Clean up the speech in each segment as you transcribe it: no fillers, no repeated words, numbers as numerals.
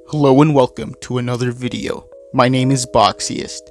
Hello and welcome to another video. My name is Boxiest,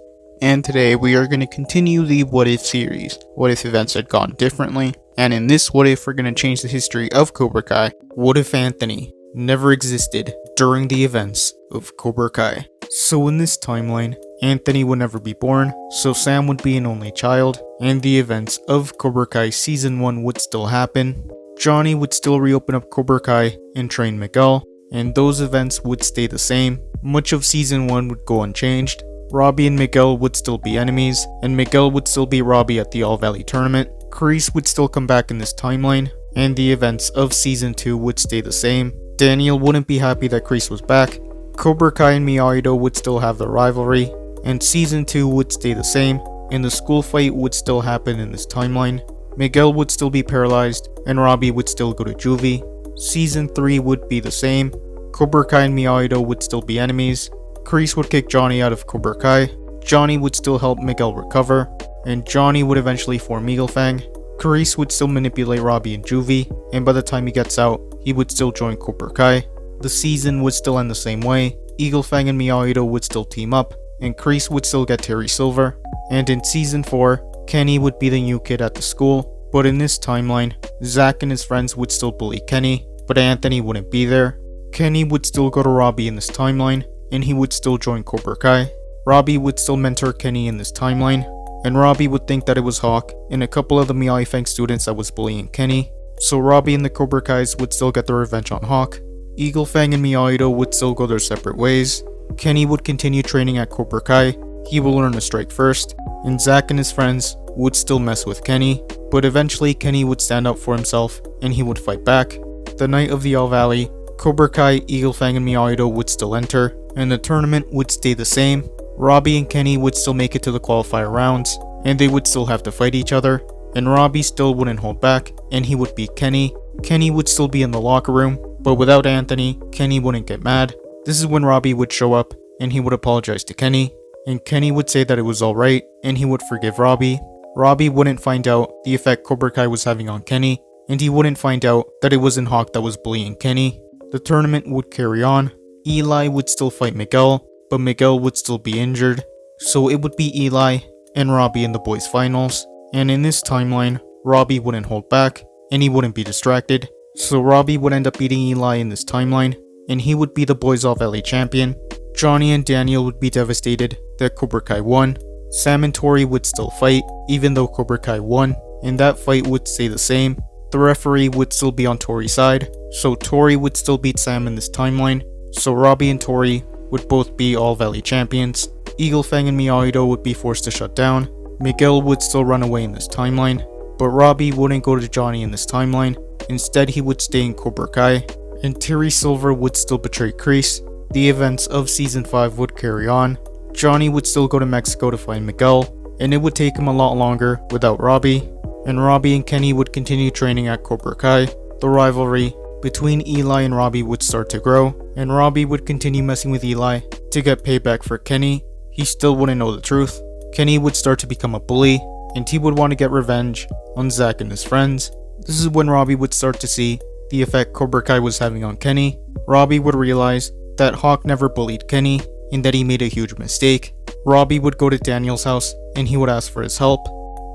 and today we are going to continue the What If series. What if events had gone differently? And in this What If, we're going to change the history of Cobra Kai. What if Anthony never existed during the events of Cobra Kai? So in this timeline, Anthony would never be born, so Sam would be an only child, and the events of Cobra Kai Season 1 would still happen. Johnny would still reopen up Cobra Kai and train Miguel, and those events would stay the same. Much of Season 1 would go unchanged. Robbie and Miguel would still be enemies, and Miguel would still be Robbie at the All Valley tournament. Kreese would still come back in this timeline, and the events of Season 2 would stay the same. Daniel wouldn't be happy that Kreese was back. Cobra Kai and Miyagi-Do would still have their rivalry, and Season 2 would stay the same, and the school fight would still happen in this timeline. Miguel would still be paralyzed, and Robbie would still go to juvie. Season 3 would be the same. Cobra Kai and Miyagi-Do would still be enemies. Kreese would kick Johnny out of Cobra Kai. Johnny would still help Miguel recover, and Johnny would eventually form Eagle Fang. Kreese would still manipulate Robbie in juvie, and by the time he gets out, he would still join Cobra Kai. The season would still end the same way. Eagle Fang and Miyagi-Do would still team up, and Kreese would still get Terry Silver. And in Season 4, Kenny would be the new kid at the school, but in this timeline, Zach and his friends would still bully Kenny, but Anthony wouldn't be there. Kenny would still go to Robbie in this timeline, and he would still join Cobra Kai. Robbie would still mentor Kenny in this timeline, and Robbie would think that it was Hawk and a couple of the Miyagi Fang students that was bullying Kenny, so Robbie and the Cobra Kais would still get their revenge on Hawk. Eagle Fang and Miyagi-Do would still go their separate ways. Kenny would continue training at Cobra Kai. He will learn to strike first, and Zach and his friends would still mess with Kenny, but eventually Kenny would stand up for himself and he would fight back. The night of the All Valley, Cobra Kai, Eagle Fang, and Miyagi-Do would still enter, and the tournament would stay the same. Robbie and Kenny would still make it to the qualifier rounds, and they would still have to fight each other, and Robbie still wouldn't hold back, and he would beat Kenny. Kenny would still be in the locker room, but without Anthony, Kenny wouldn't get mad. This is when Robbie would show up, and he would apologize to Kenny, and Kenny would say that it was alright, and he would forgive Robbie. Robbie wouldn't find out the effect Cobra Kai was having on Kenny, and he wouldn't find out that it wasn't Hawk that was bullying Kenny. The tournament would carry on. Eli would still fight Miguel, but Miguel would still be injured, so it would be Eli and Robbie in the boys finals. And in this timeline, Robbie wouldn't hold back, and he wouldn't be distracted, so Robbie would end up beating Eli in this timeline, and he would be the boys All Valley champion. Johnny and Daniel would be devastated that Cobra Kai won. Sam and Tori would still fight, even though Cobra Kai won, and that fight would stay the same. The referee would still be on Tori's side, so Tori would still beat Sam in this timeline, so Robbie and Tori would both be All Valley champions. Eagle Fang and Miyagi-Do would be forced to shut down. Miguel would still run away in this timeline, but Robbie wouldn't go to Johnny in this timeline. Instead, he would stay in Cobra Kai, and Terry Silver would still betray Kreese. The events of Season 5 would carry on. Johnny would still go to Mexico to find Miguel, and it would take him a lot longer without Robbie. And Robbie and Kenny would continue training at Cobra Kai. The rivalry between Eli and Robbie would start to grow, and Robbie would continue messing with Eli to get payback for Kenny. He still wouldn't know the truth. Kenny would start to become a bully, and he would want to get revenge on Zach and his friends. This is when Robbie would start to see the effect Cobra Kai was having on Kenny. Robbie would realize that Hawk never bullied Kenny, and that he made a huge mistake. Robbie would go to Daniel's house, and he would ask for his help.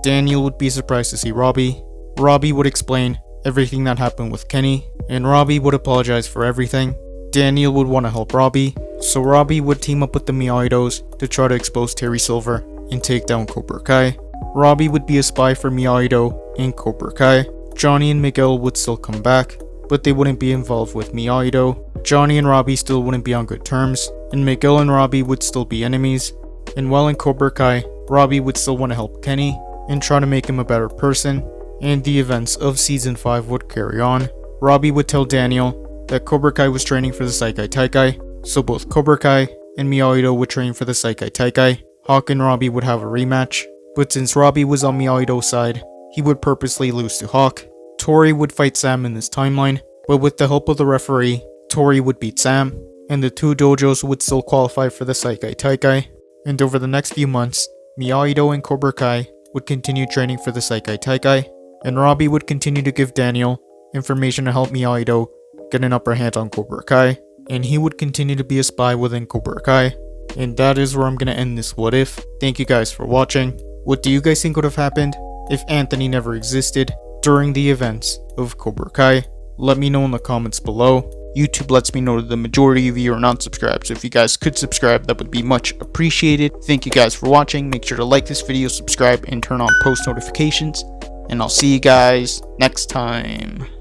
Daniel would be surprised to see Robbie. Robbie would explain everything that happened with Kenny, and Robbie would apologize for everything. Daniel would want to help Robbie, so Robbie would team up with the Miyagi-Dos to try to expose Terry Silver and take down Cobra Kai. Robbie would be a spy for Miyagi-Do and Cobra Kai. Johnny and Miguel would still come back, but they wouldn't be involved with Miyagi-Do. Johnny and Robbie still wouldn't be on good terms, and Miguel and Robbie would still be enemies. And while in Cobra Kai, Robbie would still want to help Kenny and try to make him a better person, and the events of Season 5 would carry on. Robbie would tell Daniel that Cobra Kai was training for the Saikai Taikai, so both Cobra Kai and Miyagi-Do would train for the Saikai Taikai. Hawk and Robbie would have a rematch, but since Robbie was on Miyagi-Do's side, he would purposely lose to Hawk. Tori would fight Sam in this timeline, but with the help of the referee, Tori would beat Sam, and the two dojos would still qualify for the Saikai Taikai. And over the next few months, Miyagi-Do and Cobra Kai would continue training for the Saikai Taikai, and Robbie would continue to give Daniel information to help Miyagi-Do get an upper hand on Cobra Kai. and he would continue to be a spy within Cobra Kai. And that is where I'm gonna end this what if. Thank you guys for watching. What do you guys think would have happened if Anthony never existed during the events of Cobra Kai? Let me know in the comments below. YouTube lets me know that the majority of you are not subscribed, so if you guys could subscribe, that would be much appreciated. Thank you guys for watching. Make sure to like this video, subscribe, and turn on post notifications. And I'll see you guys next time.